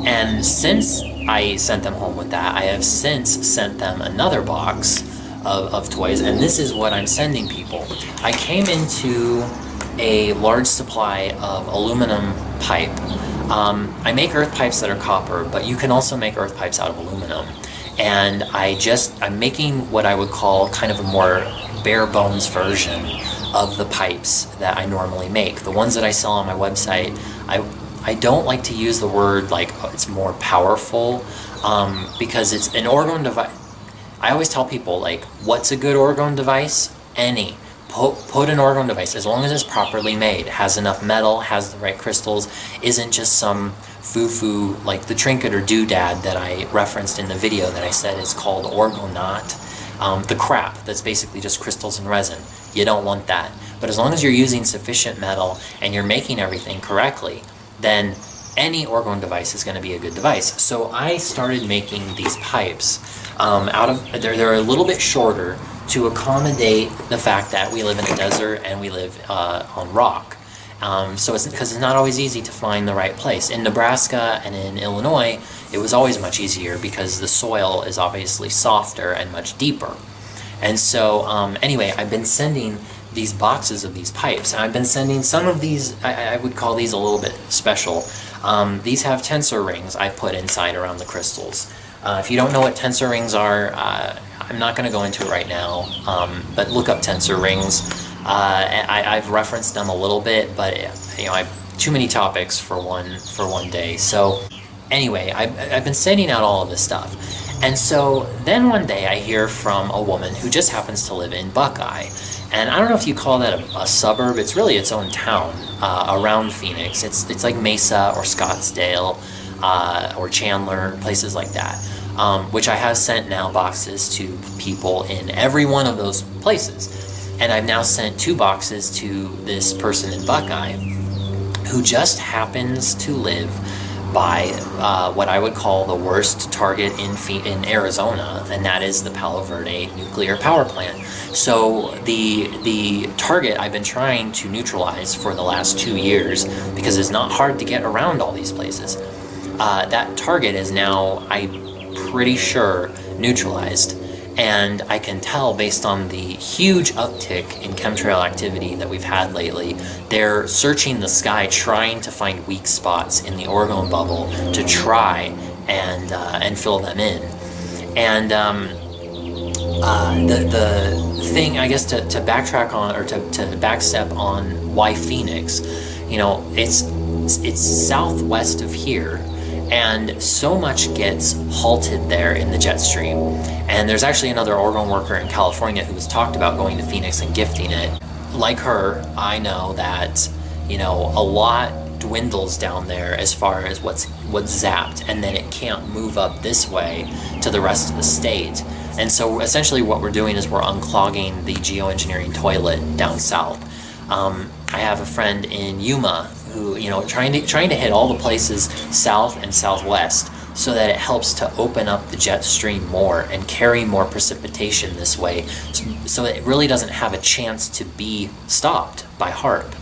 And since I sent them home with that, I have since sent them another box of toys, and this is what I'm sending people. I came into a large supply of aluminum pipe. I make earth pipes that are copper, but you can also make earth pipes out of aluminum. And I'm making what I would call kind of a more bare bones version of the pipes that I normally make. The ones that I sell on my website, I don't like to use the word like it's more powerful, because it's an Orgone device. I always tell people, like, what's a good Orgone device? Any. Put an Orgone device, as long as it's properly made, has enough metal, has the right crystals, isn't just some foo-foo, like the trinket or doodad that I referenced in the video that I said is called Orgonate. The crap that's basically just crystals and resin. You don't want that. But as long as you're using sufficient metal and you're making everything correctly, then any Orgone device is going to be a good device. So I started making these pipes they're a little bit shorter to accommodate the fact that we live in a desert and we live on rock. So it's because it's not always easy to find the right place. In Nebraska and in Illinois, it was always much easier because the soil is obviously softer and much deeper. And so anyway, I've been sending these boxes of these pipes, and I've been sending some of these, I would call these a little bit special. These have tensor rings I put inside around the crystals. If you don't know what tensor rings are, I'm not going to go into it right now, but look up tensor rings. I've referenced them a little bit, but I have too many topics for one day. So anyway, I've been sending out all of this stuff. And so then one day I hear from a woman who just happens to live in Buckeye. And I don't know if you call that a suburb. It's really its own town around Phoenix. It's like Mesa or Scottsdale or Chandler, places like that, which I have sent now boxes to people in every one of those places. And I've now sent 2 boxes to this person in Buckeye who just happens to live by what I would call the worst target in Arizona, and that is the Palo Verde nuclear power plant. So the target I've been trying to neutralize for the last 2 years, because it's not hard to get around all these places, that target is now, I'm pretty sure, neutralized. And I can tell based on the huge uptick in chemtrail activity that we've had lately, they're searching the sky trying to find weak spots in the Orgone bubble to try and fill them in. And the thing, I guess, to backtrack on, or to backstep on why Phoenix, it's southwest of here. And so much gets halted there in the jet stream. And there's actually another Orgone worker in California who has talked about going to Phoenix and gifting it. Like her, I know that, a lot dwindles down there as far as what's zapped, and then it can't move up this way to the rest of the state. And so essentially what we're doing is we're unclogging the geoengineering toilet down south. I have a friend in Yuma who, trying to hit all the places south and southwest so that it helps to open up the jet stream more and carry more precipitation this way, so it really doesn't have a chance to be stopped by HAARP.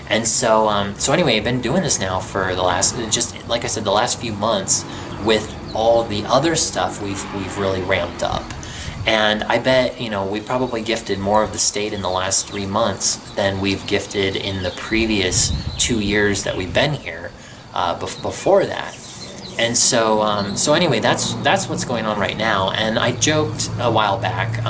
And so anyway, I've been doing this now for the last, just like I said, the last few months. With all the other stuff we've really ramped up. And I bet, we probably gifted more of the state in the last 3 months than we've gifted in the previous 2 years that we've been here before that. And so anyway, that's what's going on right now. And I joked a while back,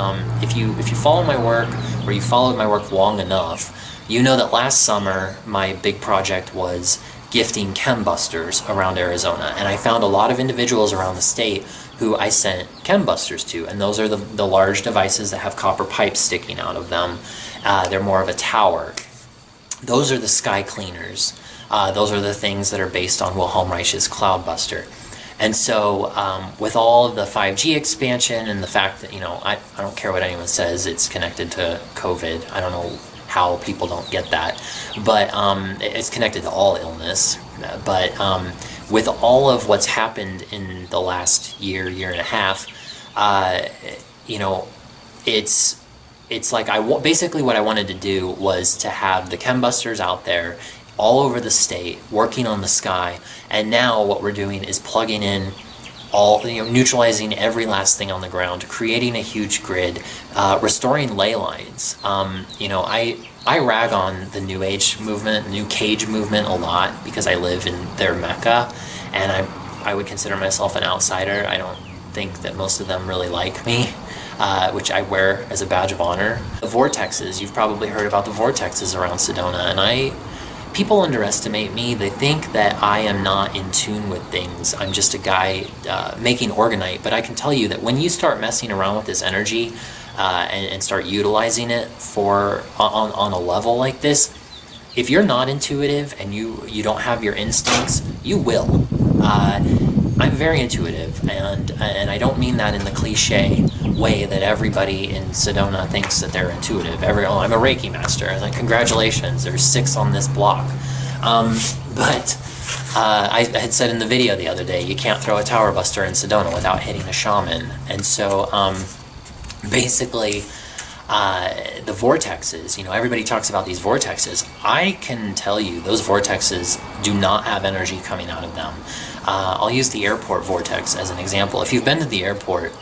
if you follow my work, or you followed my work long enough, you know that last summer my big project was gifting chembusters around Arizona. And I found a lot of individuals around the state who I sent chembusters to, and those are the large devices that have copper pipes sticking out of them. They're more of a tower. Those are the sky cleaners. Those are the things that are based on Wilhelm Reich's Cloudbuster. And so with all of the 5G expansion and the fact that, I don't care what anyone says, it's connected to COVID. I don't know how people don't get that, but it's connected to all illness. But with all of what's happened in the last year and a half, it's like basically what I wanted to do was to have the chembusters out there all over the state working on the sky. And now what we're doing is plugging in all, neutralizing every last thing on the ground, creating a huge grid, restoring ley lines. I rag on the New Age movement, New Cage movement a lot, because I live in their Mecca, and I would consider myself an outsider. I don't think that most of them really like me, which I wear as a badge of honor. The vortexes, you've probably heard about the vortexes around Sedona, and people underestimate me. They think that I am not in tune with things. I'm just a guy making orgonite. But I can tell you that when you start messing around with this energy and start utilizing it on a level like this, if you're not intuitive and you don't have your instincts, you will. I'm very intuitive, and I don't mean that in the cliche way that everybody in Sedona thinks that they're intuitive. I'm a Reiki master. Like, congratulations, there's 6 on this block. But I had said in the video the other day, you can't throw a tower buster in Sedona without hitting a shaman. And so basically, the vortexes, everybody talks about these vortexes. I can tell you those vortexes do not have energy coming out of them. I'll use the airport vortex as an example. If you've been to the airport,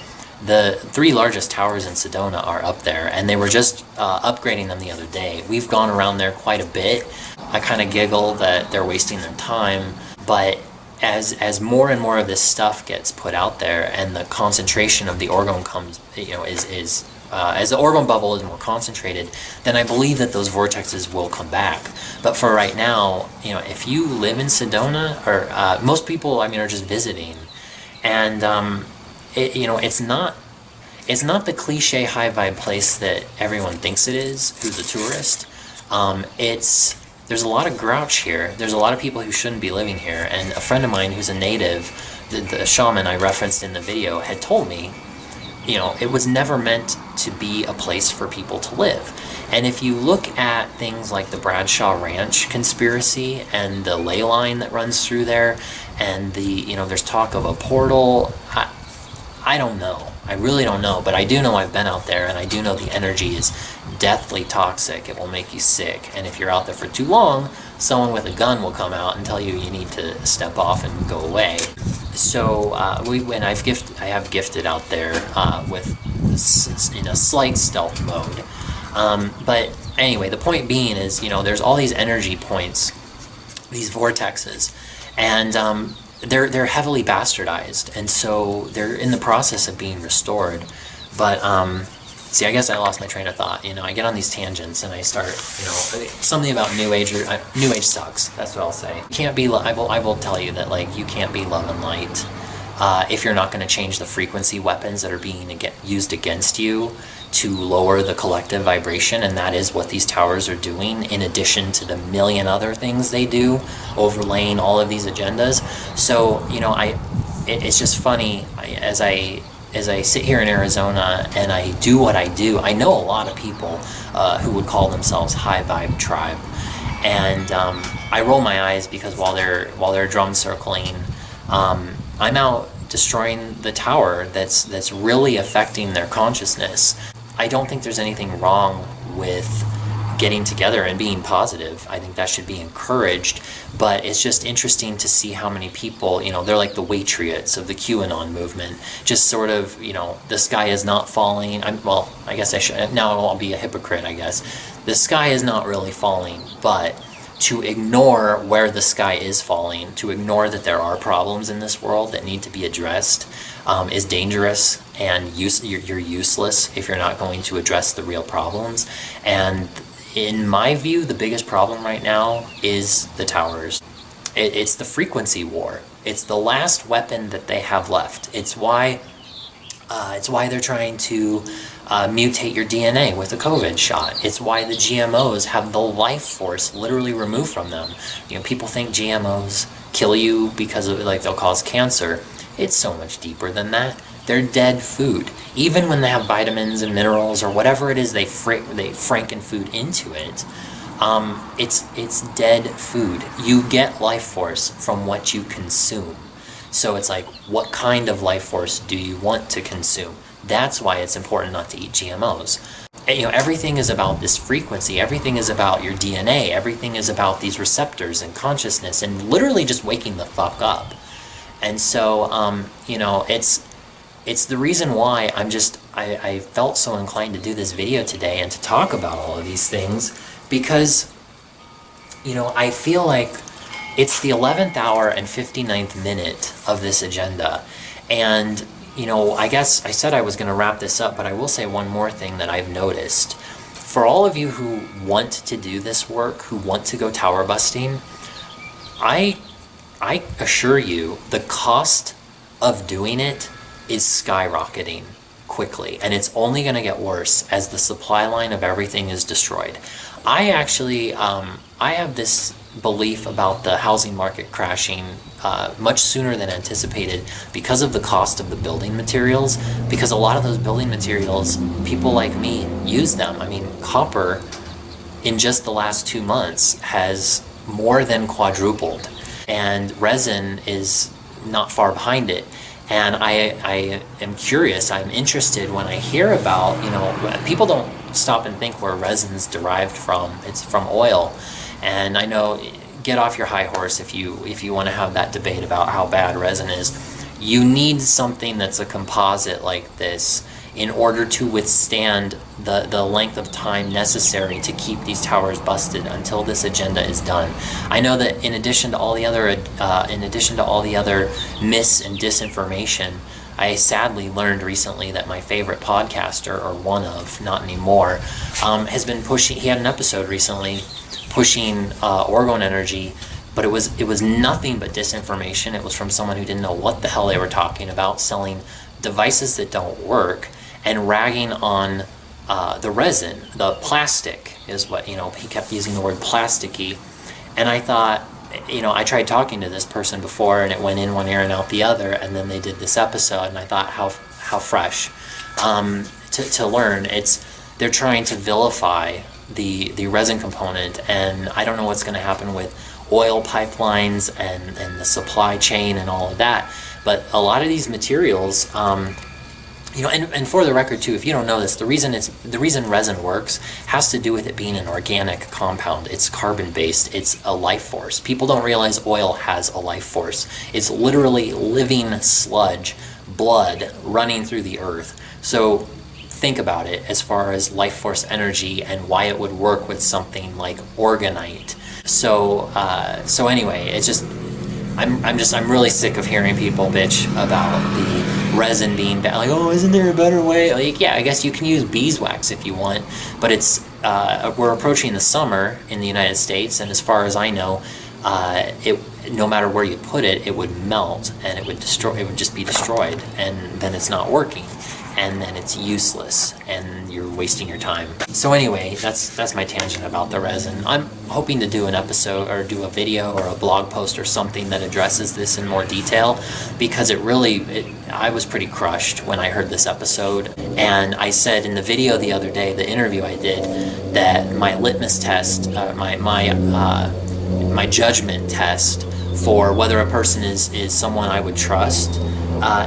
The three largest towers in Sedona are up there, and they were just upgrading them the other day. We've gone around there quite a bit. I kind of giggle that they're wasting their time, but as more and more of this stuff gets put out there, and the concentration of the orgone comes, is as the orgone bubble is more concentrated, then I believe that those vortexes will come back. But for right now, if you live in Sedona, or most people, are just visiting, and it's not the cliche high vibe place that everyone thinks it is who's a tourist. There's a lot of grouch here. There's a lot of people who shouldn't be living here. And a friend of mine who's a native, the shaman I referenced in the video, had told me, it was never meant to be a place for people to live. And if you look at things like the Bradshaw Ranch conspiracy and the ley line that runs through there, and there's talk of a portal, I don't know. I really don't know, but I do know I've been out there, and I do know the energy is deathly toxic. It will make you sick, and if you're out there for too long, someone with a gun will come out and tell you need to step off and go away. So I have gifted out there with in a slight stealth mode. But anyway, the point being is, there's all these energy points, these vortexes, and they're heavily bastardized, and so they're in the process of being restored. But see, I guess I lost my train of thought. I get on these tangents and I start, something about New Age. New Age sucks. That's what I'll say. You can't be. I will tell you that you can't be love and light if you're not going to change the frequency weapons that are being used against you to lower the collective vibration, and that is what these towers are doing, in addition to the million other things they do, overlaying all of these agendas. So, it's just funny, as I sit here in Arizona and I do what I do, I know a lot of people who would call themselves high vibe tribe, and I roll my eyes because while they're drum circling, I'm out destroying the tower that's really affecting their consciousness. I don't think there's anything wrong with getting together and being positive. I think that should be encouraged, but it's just interesting to see how many people, they're like the Watriots of the QAnon movement, just sort of, the sky is not falling. I guess I should, now I'll be a hypocrite, I guess. The sky is not really falling, but to ignore where the sky is falling, to ignore that there are problems in this world that need to be addressed, is dangerous, and you're useless if you're not going to address the real problems. And in my view, the biggest problem right now is the towers. It's the frequency war. It's the last weapon that they have left. It's why they're trying to mutate your DNA with a COVID shot. It's why the GMOs have the life force literally removed from them. People think GMOs kill you because of they'll cause cancer. It's so much deeper than that. They're dead food. Even when they have vitamins and minerals or whatever it is they franken food into it, it's dead food. You get life force from what you consume. So it's what kind of life force do you want to consume? That's why it's important not to eat GMOs. Everything is about this frequency. Everything is about your DNA. Everything is about these receptors and consciousness and literally just waking the fuck up. And so, it's the reason why I felt so inclined to do this video today and to talk about all of these things, because, I feel like it's the 11th hour and 59th minute of this agenda. And, I guess I said I was going to wrap this up, but I will say one more thing that I've noticed. For all of you who want to do this work, who want to go tower busting, I assure you the cost of doing it is skyrocketing quickly, and it's only going to get worse as the supply line of everything is destroyed. I actually, I have this belief about the housing market crashing much sooner than anticipated because of the cost of the building materials, because a lot of those building materials, people like me use them. Copper in just the last 2 months has more than quadrupled, and resin is not far behind it. And I am curious, I'm interested when I hear about, people don't stop and think where resin's derived from. It's from oil. And I know, get off your high horse if you want to have that debate about how bad resin is. You need something that's a composite like this in order to withstand the length of time necessary to keep these towers busted until this agenda is done. I know that in addition to all the other mis and disinformation, I sadly learned recently that my favorite podcaster, or one of, not anymore, has been pushing. He had an episode recently pushing Orgone energy, but it was nothing but disinformation. It was from someone who didn't know what the hell they were talking about, selling devices that don't work, and ragging on the resin, the plastic is what, he kept using the word plasticky. And I thought, I tried talking to this person before, and it went in one ear and out the other, and then they did this episode, and I thought, how fresh to learn. They're trying to vilify the resin component, and I don't know what's going to happen with oil pipelines and the supply chain and all of that. But a lot of these materials, and for the record too, if you don't know this, the reason resin works has to do with it being an organic compound. It's carbon based. It's a life force. People don't realize oil has a life force. It's literally living sludge, blood running through the earth. So think about it as far as life force energy and why it would work with something like orgonite. So anyway, it's just I'm really sick of hearing people bitch about the resin being bad. Like, oh, isn't there a better way? Like, yeah, I guess you can use beeswax if you want, but we're approaching the summer in the United States, and as far as I know, no matter where you put it, it would melt and it would just be destroyed, and then it's not working, and then it's useless, and you're wasting your time. So anyway, that's my tangent about the resin. I'm hoping to do an episode or do a video or a blog post or something that addresses this in more detail, because I was pretty crushed when I heard this episode. And I said in the video the other day, the interview I did, that my litmus test, my judgment test for whether a person is someone I would trust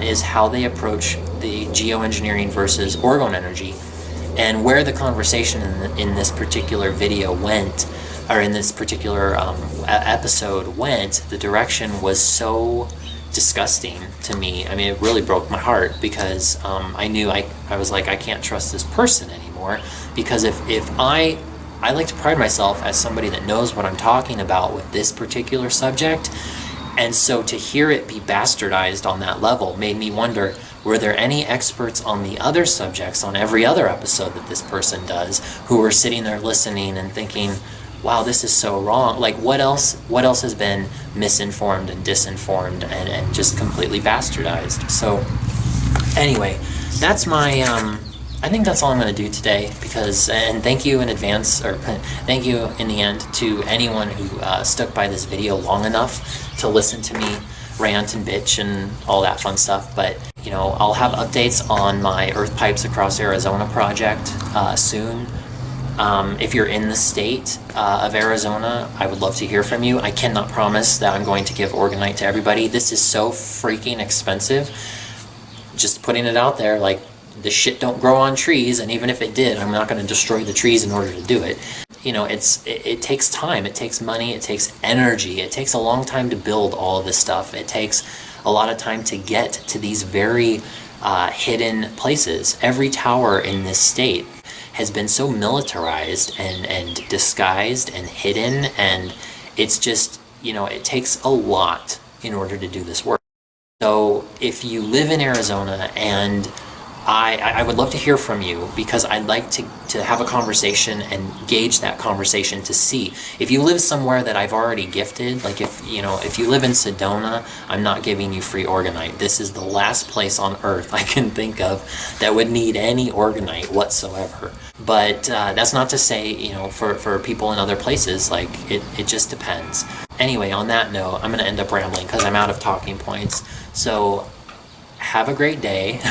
is how they approach the geoengineering versus Orgone energy. And where the conversation in this particular video went, or in this particular episode went, the direction was so disgusting to me. I mean, it really broke my heart, because I knew I was like, I can't trust this person anymore, because if I like to pride myself as somebody that knows what I'm talking about with this particular subject, and so to hear it be bastardized on that level made me wonder, were there any experts on the other subjects on every other episode that this person does who were sitting there listening and thinking, wow, this is so wrong? Like, what else has been misinformed and disinformed and just completely bastardized? So anyway, that's my I think that's all I'm going to do today, and thank you in advance, or thank you in the end to anyone who stuck by this video long enough to listen to me rant and bitch and all that fun stuff. But I'll have updates on my Earth Pipes Across Arizona project soon. If you're in the state of Arizona, I would love to hear from you. I cannot promise that I'm going to give orgonite to everybody. This is so freaking expensive. Just putting it out there, like, the shit don't grow on trees, and even if it did, I'm not going to destroy the trees in order to do it. It takes time, it takes money, it takes energy, it takes a long time to build all of this stuff. It takes a lot of time to get to these very hidden places. Every tower in this state has been so militarized and disguised and hidden, and it's just, it takes a lot in order to do this work. So if you live in Arizona, and I would love to hear from you, because I'd like to have a conversation and gauge that conversation to see if you live somewhere that I've already gifted. Like, if you live in Sedona, I'm not giving you free orgonite. This is the last place on earth I can think of that would need any orgonite whatsoever. But that's not to say, for people in other places, like, it just depends. Anyway, on that note, I'm going to end up rambling because I'm out of talking points. So have a great day.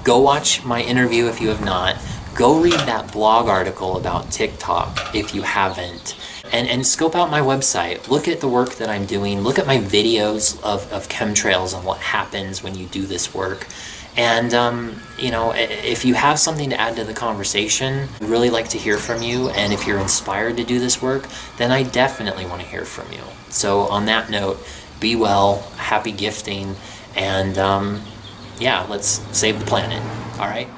Go watch my interview if you have not. Go read that blog article about TikTok if you haven't. And scope out my website. Look at the work that I'm doing. Look at my videos of chemtrails and what happens when you do this work. And, if you have something to add to the conversation, I'd really like to hear from you. And if you're inspired to do this work, then I definitely want to hear from you. So on that note, be well, happy gifting, And yeah, let's save the planet. All right?